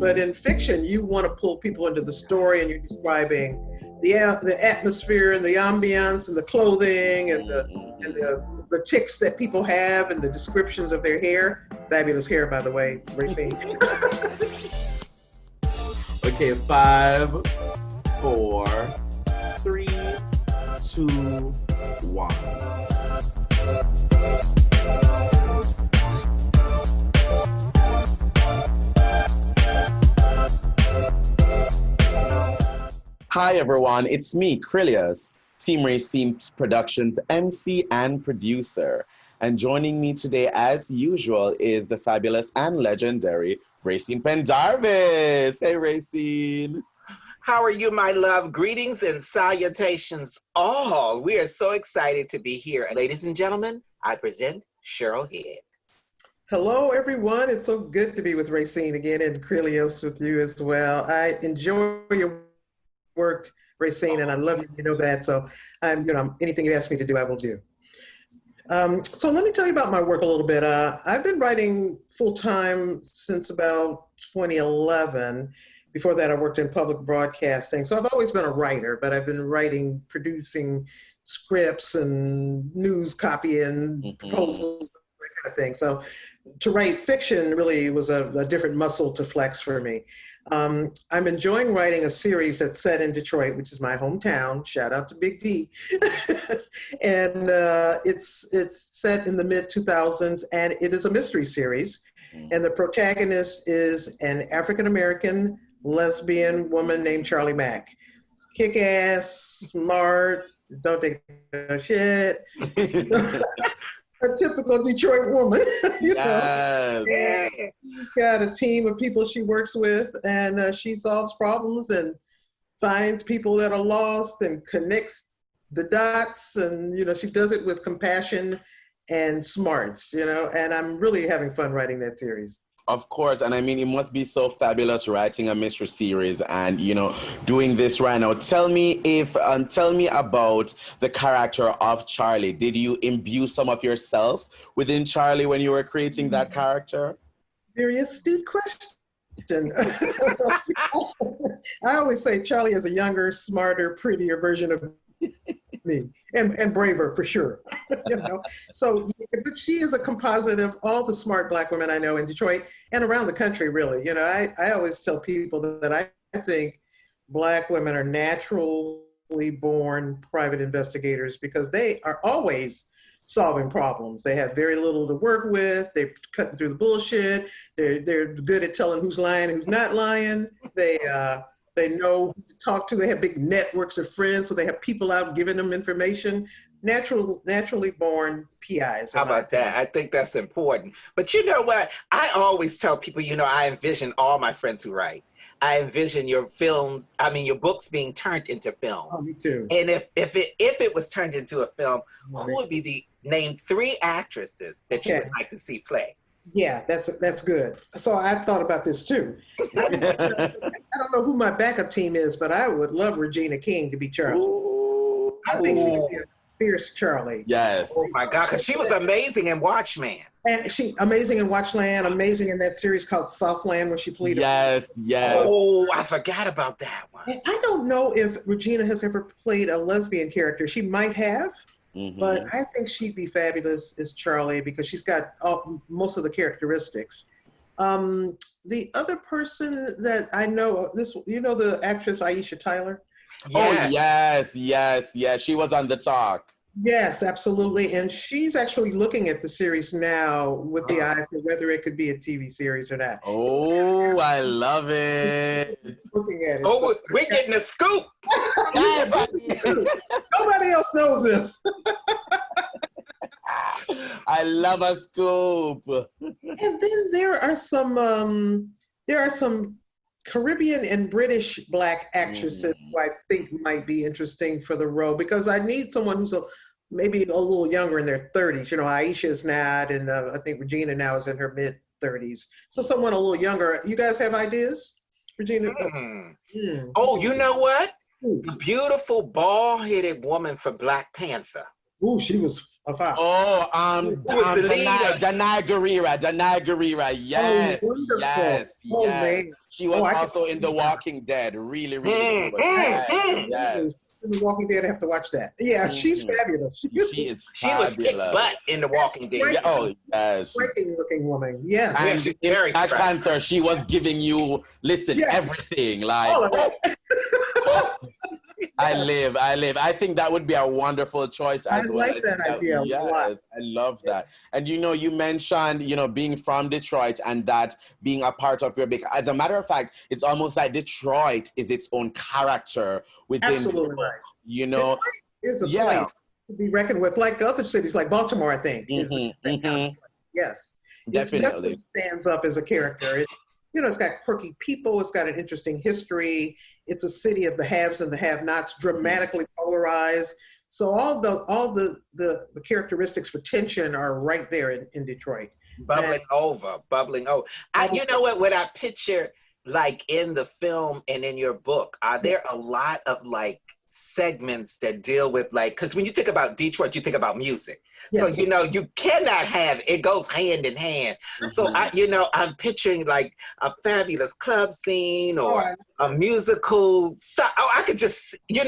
But in fiction, you want to pull people into the story, and you're describing the atmosphere and the ambiance and the clothing and the tics that people have and the descriptions of their hair. Fabulous hair, by the way, Rayceen. Okay, 5, 4, 3, 2, 1. Hi everyone, it's me, Krylios, Team Rayceen Productions MC and producer. And joining me today, as usual, is the fabulous and legendary Rayceen Pendarvis. Hey, Rayceen. How are you, my love? Greetings and salutations all. We are so excited to be here. Ladies and gentlemen, I present Cheryl Head. Hello, everyone. It's so good to be with Rayceen again and Krylios with you as well. I enjoy your work, Rayceen, and I love you. You know that. So, anything you ask me to do, I will do. So let me tell you about my work a little bit. I've been writing full-time since about 2011. Before that, I worked in public broadcasting. So I've always been a writer, but I've been writing, producing scripts and news copy and proposals, that kind of thing. So to write fiction really was a different muscle to flex for me. I'm enjoying writing a series that's set in Detroit, which is my hometown. Shout out to Big D. And it's set in the mid-2000s, and it is a mystery series. And the protagonist is an African-American lesbian woman named Charlie Mack. Kick-ass, smart, don't take no shit. A typical Detroit woman, you know. And she's got a team of people she works with, and she solves problems and finds people that are lost and connects the dots, and she does it with compassion and smarts, and I'm really having fun writing that series. Of course, and I mean, it must be so fabulous writing a mystery series and, doing this right now. Tell me about the character of Charlie. Did you imbue some of yourself within Charlie when you were creating that character? Very astute question. I always say Charlie is a younger, smarter, prettier version of me, and braver for sure. So, but she is a composite of all the smart Black women I know in Detroit and around the country, really. I always tell people that I think Black women are naturally born private investigators because they are always solving problems. They have very little to work with. They're cutting through the bullshit. They're good at telling who's lying and who's not lying. They know who to talk to. They have big networks of friends, so they have people out giving them information. Naturally born PIs. How about that? I think that's important. But you know what? I always tell people, I envision all my friends who write. I envision your books being turned into films. Oh, me too. And if it was turned into a film, who would be name 3 actresses that you would like to see play? Yeah, that's good. So I've thought about this too. I don't know who my backup team is, but I would love Regina King to be Charlie. Ooh. I think she would be a fierce Charlie. Yes. Oh my God, because she was amazing in Watchmen. And she amazing in Watchmen, amazing in that series called Southland where she played. Yes. Oh, I forgot about that one. And I don't know if Regina has ever played a lesbian character. She might have. But I think she'd be fabulous as Charlie because she's got most of the characteristics. The other person that I know, the actress Aisha Tyler? Yes. Oh, yes. She was on The Talk. Yes, absolutely. And she's actually looking at the series now with the eye for whether it could be a TV series or not. Oh, I love it. Looking at it. Oh, so, we're getting a scoop. Nobody else knows this. I love a scoop. And then there are some Caribbean and British Black actresses who I think might be interesting for the role because I need someone who's maybe a little younger in their 30s. Aisha is not, and I think Regina now is in her mid-30s. So someone a little younger. You guys have ideas? Regina? Oh, you know what? The beautiful bald-headed woman from Black Panther. Ooh, she was a fox. Oh, Who was the leader? Danai Gurira. Yes, Oh, wonderful. yes, Oh, yes. man. She was I can also in see The that. Walking Dead. Really, really Mm, good. mm, Yes, mm. yes. In The Walking Dead, I have to watch that. Yeah, she's Mhm. fabulous. She is She was kick butt fabulous. in The Walking Dead. Yeah, Striking, oh, yes. striking looking woman. Yeah, Yes. And she's in very Black striking. Panther, she was giving you, listen, Yes. everything. Like, All of it. I live. I think that would be a wonderful choice I as well. like I that think that, idea a lot. yes, I love that. And you mentioned, being from Detroit and that being a part of your big. As a matter of fact, it's almost like Detroit is its own character within the Absolutely book. right. You know, Is a yeah. place to be reckoned with, like other cities, like Baltimore, I think, is that kind of place. Yes. It definitely Definitely. stands up as a character. It's got quirky people. It's got an interesting history. It's a city of the haves and the have-nots, dramatically polarized. So all the characteristics for tension are right there in Detroit. Bubbling over. You know what I picture, like in the film and in your book, are there a lot of like segments that deal with like, because when you think about Detroit, you think about music. Yes. So, you cannot have, it goes hand in hand. So I'm picturing like a fabulous club scene or a musical. So I could just, You're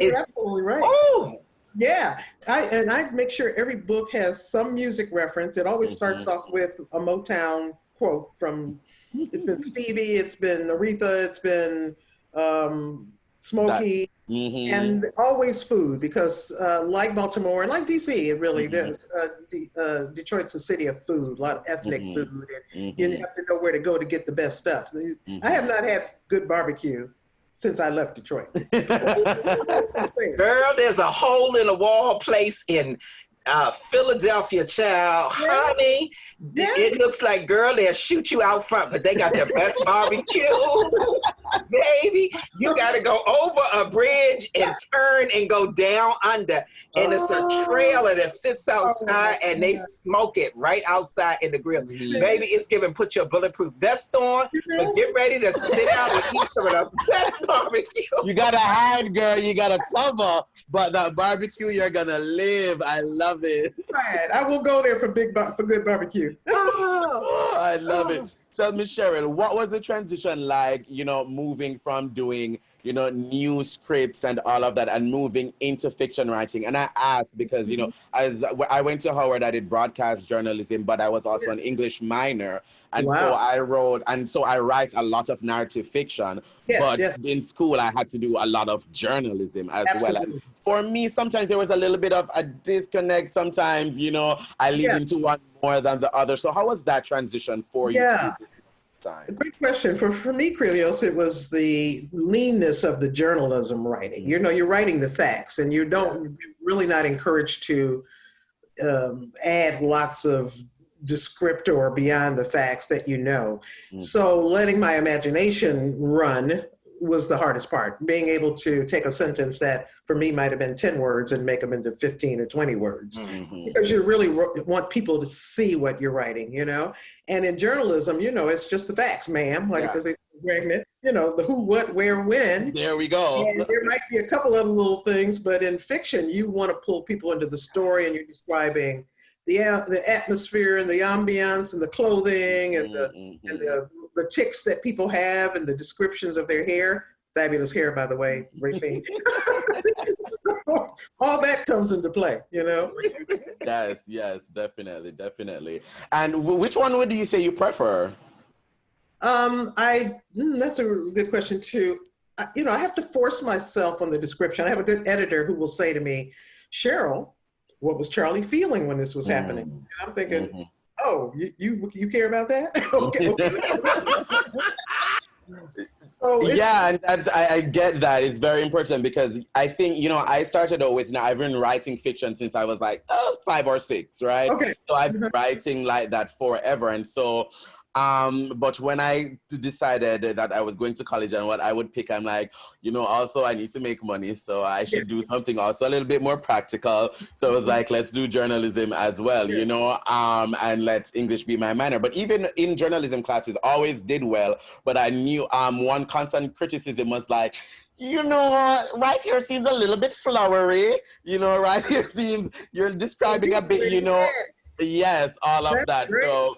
absolutely right. oh. Yeah, I make sure every book has some music reference. It always starts off with a Motown quote from, it's been Stevie, it's been Aretha, it's been Smokey, and always food, because like Baltimore and like DC, it really, there's Detroit's a city of food, a lot of ethnic food, and you have to know where to go to get the best stuff. I have not had good barbecue since I left Detroit. Girl, there's a hole in the wall place in Philadelphia, child. Yeah. Honey, Yeah. it looks like, girl, they'll shoot you out front, but they got the best barbecue. Baby, you got to go over a bridge and turn and go down under. And it's a trailer that sits outside and they smoke it right outside in the grill. Baby, it's giving, put your bulletproof vest on, but get ready to sit down and eat some of the best barbecue. You got to hide, girl. You got to cover. But that barbecue, you're going to live. I love it. Right. I will go there for good barbecue. Oh, I love it. Tell me, Cheryl, what was the transition like, moving from doing, new scripts and all of that and moving into fiction writing? And I asked because, as I went to Howard, I did broadcast journalism, but I was also an English minor. And so I write a lot of narrative fiction. But in school, I had to do a lot of journalism as well. And for me, sometimes there was a little bit of a disconnect. Sometimes, I lean into one more than the other. So how was that transition for you? Yeah. Great question. For me, Krylios, it was the leanness of the journalism writing. You're writing the facts, and you're really not encouraged to add lots of descriptor beyond the facts that you know. So letting my imagination run was the hardest part. Being able to take a sentence that for me might have been 10 words and make them into 15 or 20 words. Because you really want people to see what you're writing, And in journalism, it's just the facts, ma'am. Like as they say, Dragnet, the who, what, where, when. There we go. And there might be a couple other little things, but in fiction, you want to pull people into the story, and you're describing the atmosphere and the ambiance and the clothing and the tics that people have and the descriptions of their hair. Fabulous hair, by the way, Rayceen. All that comes into play, Yes, definitely. And which one would you say you prefer? That's a good question too. I have to force myself on the description. I have a good editor who will say to me, Cheryl, what was Charlie feeling when this was happening? And I'm thinking, oh, you care about that? Okay. And I get that. It's very important because I think, I started out with, I've been writing fiction since I was like 5 or 6, right? Okay. So I've been writing like that forever. And so, but when I decided that I was going to college and what I would pick, I'm like, also I need to make money. So I should do something also a little bit more practical. So I was like, let's do journalism as well, and let English be my minor. But even in journalism classes, always did well. But I knew one constant criticism was like, You know, right here seems a little bit flowery. You know, right here seems you're describing a bit, you know, yes, all of That's that. great. So,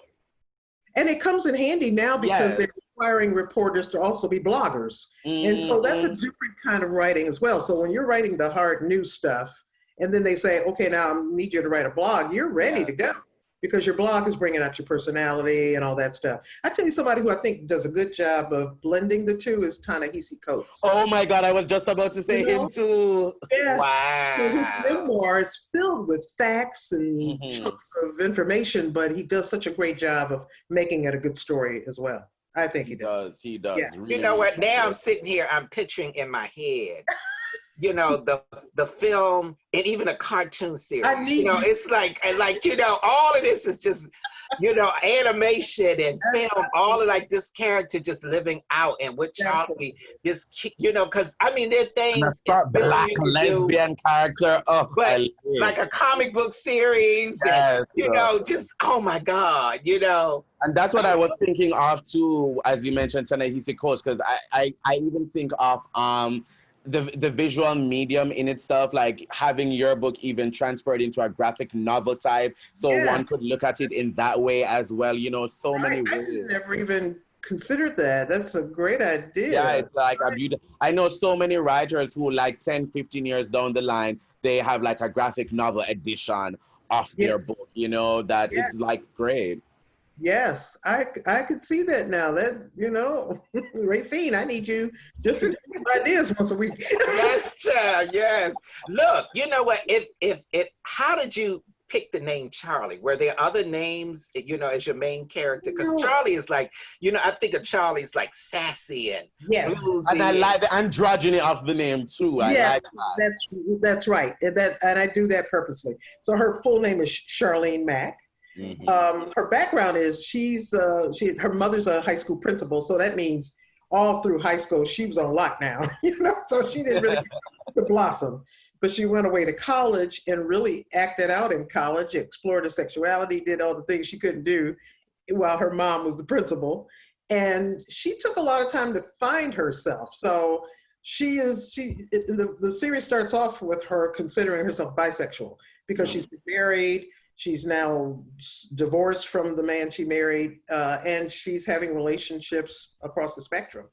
And it comes in handy now because they're yes. requiring reporters to also be bloggers. And so that's a different kind of writing as well. So when you're writing the hard news stuff, and then they say, okay, now I need you to write a blog, you're ready to go because your blog is bringing out your personality and all that stuff. I tell you, somebody who I think does a good job of blending the two is Ta-Nehisi Coates. Oh my God, I was just about to say him too. Yes. Wow. So his memoir is filled with facts and chunks of information, but he does such a great job of making it a good story as well. I think he does. He does. Yeah. Really, You know what? really Now I'm sitting here, I'm picturing in my head, you know, the film and even a cartoon series. You know, it's like, you know, all of this is just, you know, animation and film, all of like this character just living out and what Charlie, this, you know, because I mean, there are things. Black lesbian character. Oh, but like a comic book series, and, you know, just, oh my God, you know. And that's what I was thinking of too, as you mentioned, Ta-Nehisi Coates, because I even think of the visual medium in itself, like having your book even transferred into a graphic novel type, so one could look at it in that way as well. You know, so many ways. I never even considered that. That's a great idea. Yeah, it's like a beauty. I know so many writers who, like 10, 15 years down the line, they have like a graphic novel edition of their book. You know, that it's like great. Yes, I could see that now. That, you know, Rayceen, I need you just to give me ideas once a week. Yes, child, yes. Look, you know what? How did you pick the name Charlie? Were there other names, you know, as your main character? Because Charlie is like, you know, I think of Charlie's like sassy and bluesy. And I like the androgyny of the name too. I like that. That's right. And I do that purposely. So her full name is Charlene Mack. Her background is her mother's a high school principal, so that means all through high school she was on lockdown, you know, so she didn't really get to blossom. But she went away to college and really acted out in college, explored her sexuality, did all the things she couldn't do while her mom was the principal. And she took a lot of time to find herself. So the series starts off with her considering herself bisexual because she's been married. She's now divorced from the man she married, and she's having relationships across the spectrum.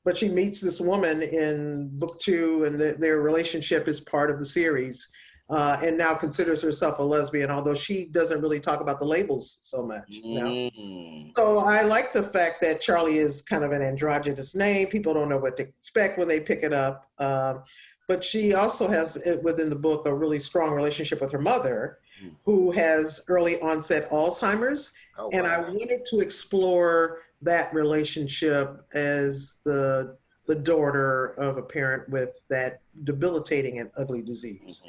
But she meets this woman in book 2, and their relationship is part of the series, and now considers herself a lesbian, although she doesn't really talk about the labels so much. You know? So I like the fact that Charlie is kind of an androgynous name. People don't know what to expect when they pick it up. But she also has, within the book, a really strong relationship with her mother, who has early onset Alzheimer's. Oh, wow. And I wanted to explore that relationship as the daughter of a parent with that debilitating and ugly disease.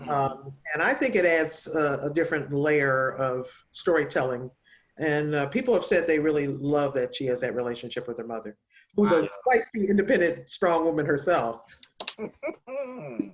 And I think it adds a different layer of storytelling. And people have said they really love that she has that relationship with her mother, who's a feisty, independent, strong woman herself.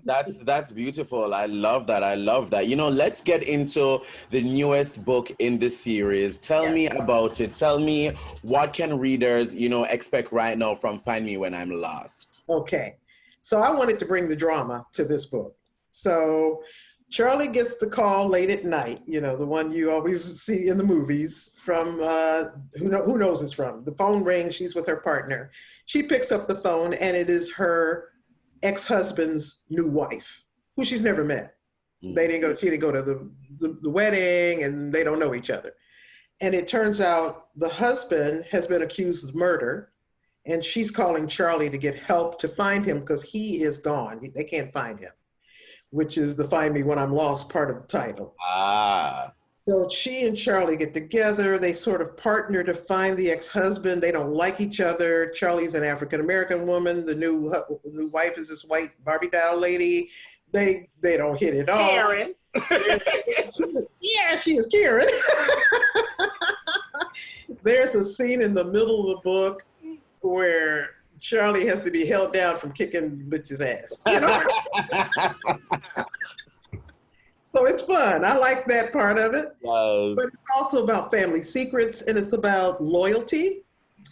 That's beautiful. I love that. You know, let's get into the newest book in the series. Tell me about it. Tell me, what can readers, you know, expect right now from Find Me When I'm Lost? Okay. So I wanted to bring the drama to this book. So Charlie gets the call late at night, you know, the one you always see in the movies from, who knows it's from. The phone rings, she's with her partner. She picks up the phone and it is her ex-husband's new wife, who she's never met. She didn't go to the wedding, and they don't know each other. And it turns out the husband has been accused of murder, and she's calling Charlie to get help to find him because he is gone. They can't find him, which is the Find Me When I'm Lost part of the title. So she and Charlie get together. They sort of partner to find the ex-husband. They don't like each other. Charlie's an African-American woman. The new wife is this white Barbie doll lady. They don't hit it off. Karen. She is Karen. There's a scene in the middle of the book where Charlie has to be held down from kicking bitch's ass. You know? So it's fun. I like that part of it. But it's also about family secrets, and it's about loyalty.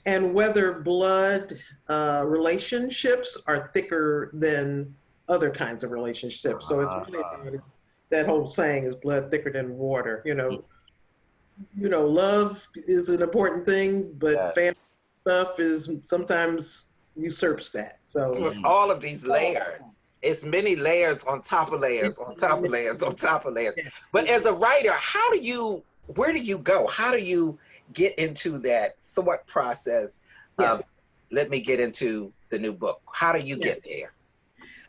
and whether blood relationships are thicker than other kinds of relationships. So it's really about it. That whole saying is blood thicker than water. Love is an important thing, but family stuff is sometimes usurps that. So with all of these layers, it's many layers on top of layers, on top of layers, on top of layers. But as a writer, where do you go? How do you get into that thought process of, let me get into the new book? How do you get there?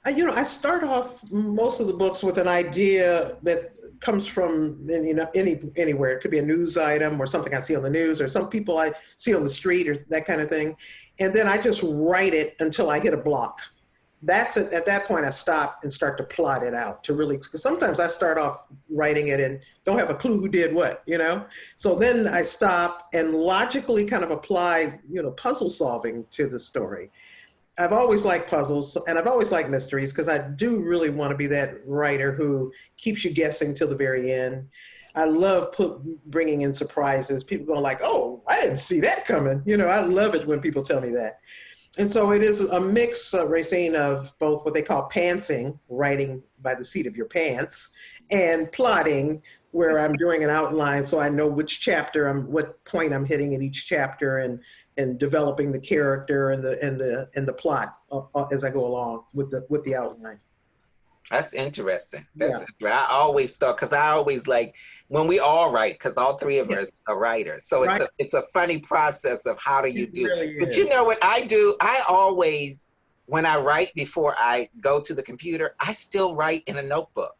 I start off most of the books with an idea that comes from anywhere. It could be a news item or something I see on the news or some people I see on the street or that kind of thing. And then I just write it until I hit a block. That's it. At that point I stop and start to plot it out to really, because sometimes I start off writing it and don't have a clue who did what, So then I stop and logically kind of apply, puzzle solving to the story. I've always liked puzzles and I've always liked mysteries because I do really want to be that writer who keeps you guessing till the very end. I love bringing in surprises. People going like, oh, I didn't see that coming. I love it when people tell me that. And so it is a mix, Rayceen, of both what they call pantsing, writing by the seat of your pants, and plotting, where I'm doing an outline so I know which chapter what point I'm hitting in each chapter, and developing the character and the plot as I go along with the outline. That's interesting. I always thought, because I always like when we all write, because all three of us are writers. So it's a funny process of how do you do. Really but you know what I do? I always, when I write before I go to the computer, I still write in a notebook.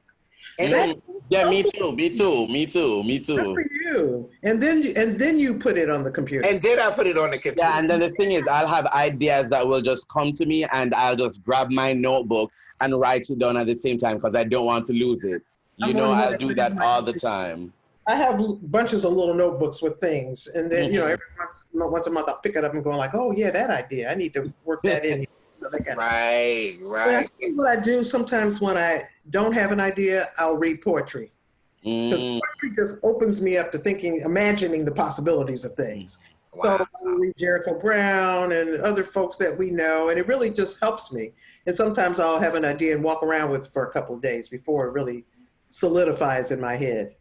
And me too. Good for you. And then you put it on the computer. And then I put it on the computer. Yeah, and then the thing is, I'll have ideas that will just come to me, and I'll just grab my notebook and write it down at the same time because I don't want to lose it. I'll do that all the time. I have bunches of little notebooks with things, and then every once a month I'll pick it up and go like, oh yeah, that idea, I need to work that in. Right. What I do sometimes when I don't have an idea, I'll read poetry. Because poetry just opens me up to imagining the possibilities of things. Wow. So I read Jericho Brown and other folks that we know, and it really just helps me. And sometimes I'll have an idea and walk around with it for a couple of days before it really solidifies in my head.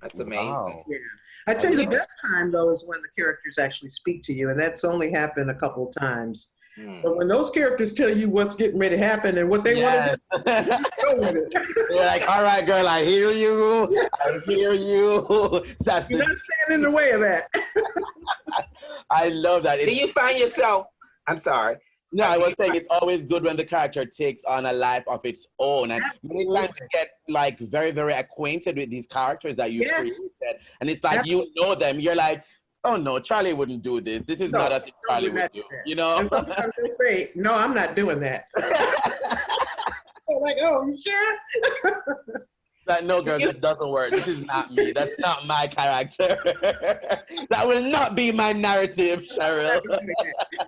That's amazing. Wow. Yeah. I tell you, the best time though is when the characters actually speak to you, and that's only happened a couple of times. But when those characters tell you what's getting ready to happen and what they want to do, you go with it. You're like, all right, girl, I hear you. I hear you. You're not standing in the way of that. I love that. Do you find yourself, I'm sorry. No, I was saying it's always good when the character takes on a life of its own. And many times you get like very, very acquainted with these characters that you created. And it's like, you know them. You're like, oh no, Charlie wouldn't do this. This is not a thing Charlie would do. And sometimes they say, no, I'm not doing that. Like, oh, you sure? Like, no, girl, this doesn't work. This is not me. That's not my character. That will not be my narrative, Cheryl.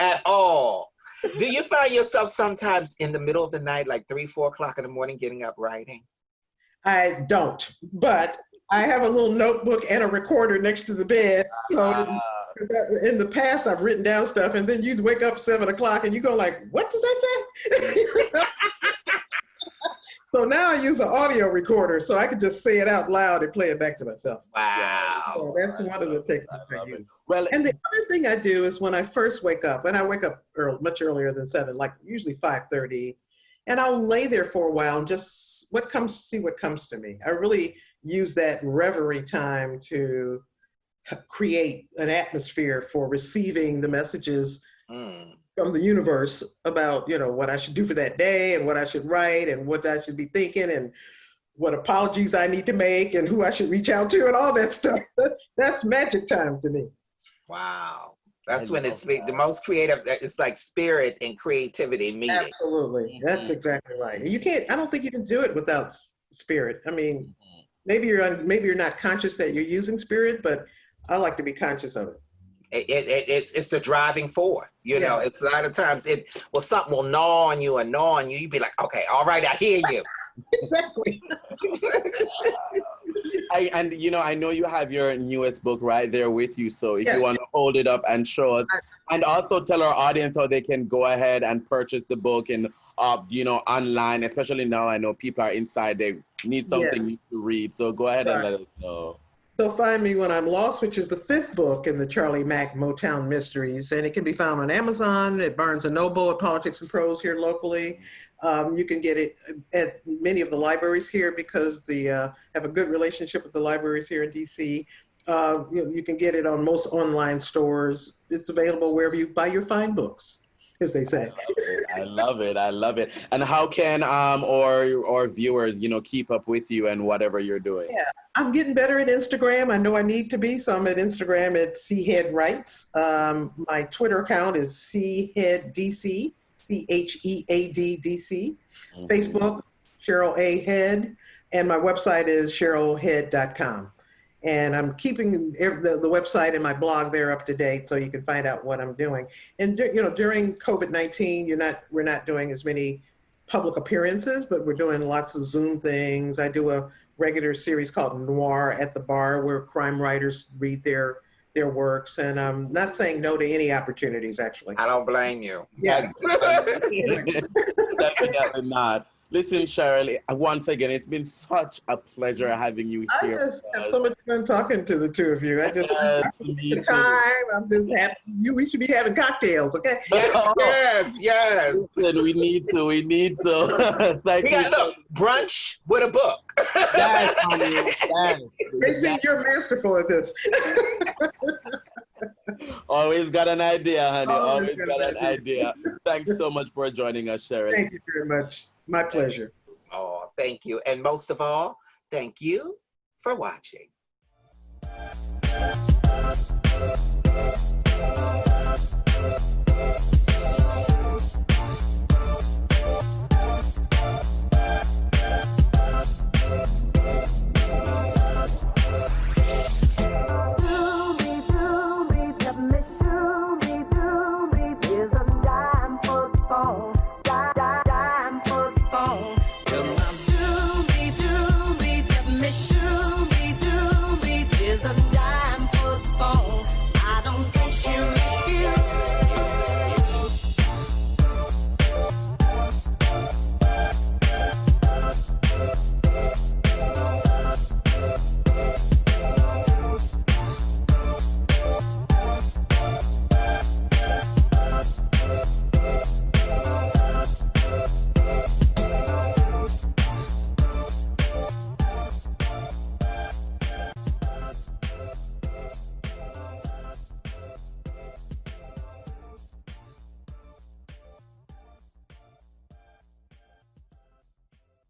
At all. Do you find yourself sometimes in the middle of the night, like 3, 4 o'clock in the morning, getting up writing? I don't, but I have a little notebook and a recorder next to the bed. So in the past, I've written down stuff, and then you'd wake up 7 o'clock and you go like, what does that say? So now I use an audio recorder so I can just say it out loud and play it back to myself. Wow. So that's one of the techniques I use. Well, and the other thing I do is when I first wake up, and I wake up much earlier than 7, like usually 5:30, and I'll lay there for a while and just see what comes to me. I really use that reverie time to create an atmosphere for receiving the messages from the universe about, what I should do for that day and what I should write and what I should be thinking and what apologies I need to make and who I should reach out to and all that stuff. That's magic time to me. Wow. That's when it's the most creative. It's like spirit and creativity meeting. Absolutely. That's exactly right. I don't think you can do it without spirit. I mean, maybe you're not conscious that you're using spirit, but I like to be conscious of it. It's the driving force, know. It's a lot of times something will gnaw on you and gnaw on you. You'd be like, okay, all right, I hear you. Exactly. And I know you have your newest book right there with you. So if you want to hold it up and show us, and also tell our audience how they can go ahead and purchase the book and online, especially now I know people are inside, they need something to read. So go ahead and let us know. So find me when I'm lost, which is the 5th book in the Charlie Mack Motown Mysteries, and it can be found on Amazon, at Barnes & Noble, at Politics and Prose here locally. You can get it at many of the libraries here because they have a good relationship with the libraries here in DC. You can get it on most online stores. It's available wherever you buy your fine books, as they say. I love it. And how can or viewers, keep up with you and whatever you're doing? Yeah, I'm getting better at Instagram. I know I need to be, so I'm at Instagram at Chead Writes. My Twitter account is CheadDC, CheadDC. Facebook, Cheryl A. Head, and my website is CherylHead.com. And I'm keeping the website and my blog there up to date, so you can find out what I'm doing. And during COVID-19, we're not doing as many public appearances, but we're doing lots of Zoom things. I do a regular series called Noir at the Bar, where crime writers read their works, and I'm not saying no to any opportunities, actually. I don't blame you. Yeah. Definitely not. Listen, Cheryl, once again, it's been such a pleasure having you here. I just have so much fun talking to the two of you. I just the time. I'm just happy. We should be having cocktails, okay? Yes. Listen, we need to. Thank you. Look, brunch with a book. Yes, honey. Yes. Rayceen, you're masterful at this. Always got an idea, honey. Always got an idea. Thanks so much for joining us, Cheryl. Thank you very much. My pleasure. Oh, thank you. And most of all, thank you for watching.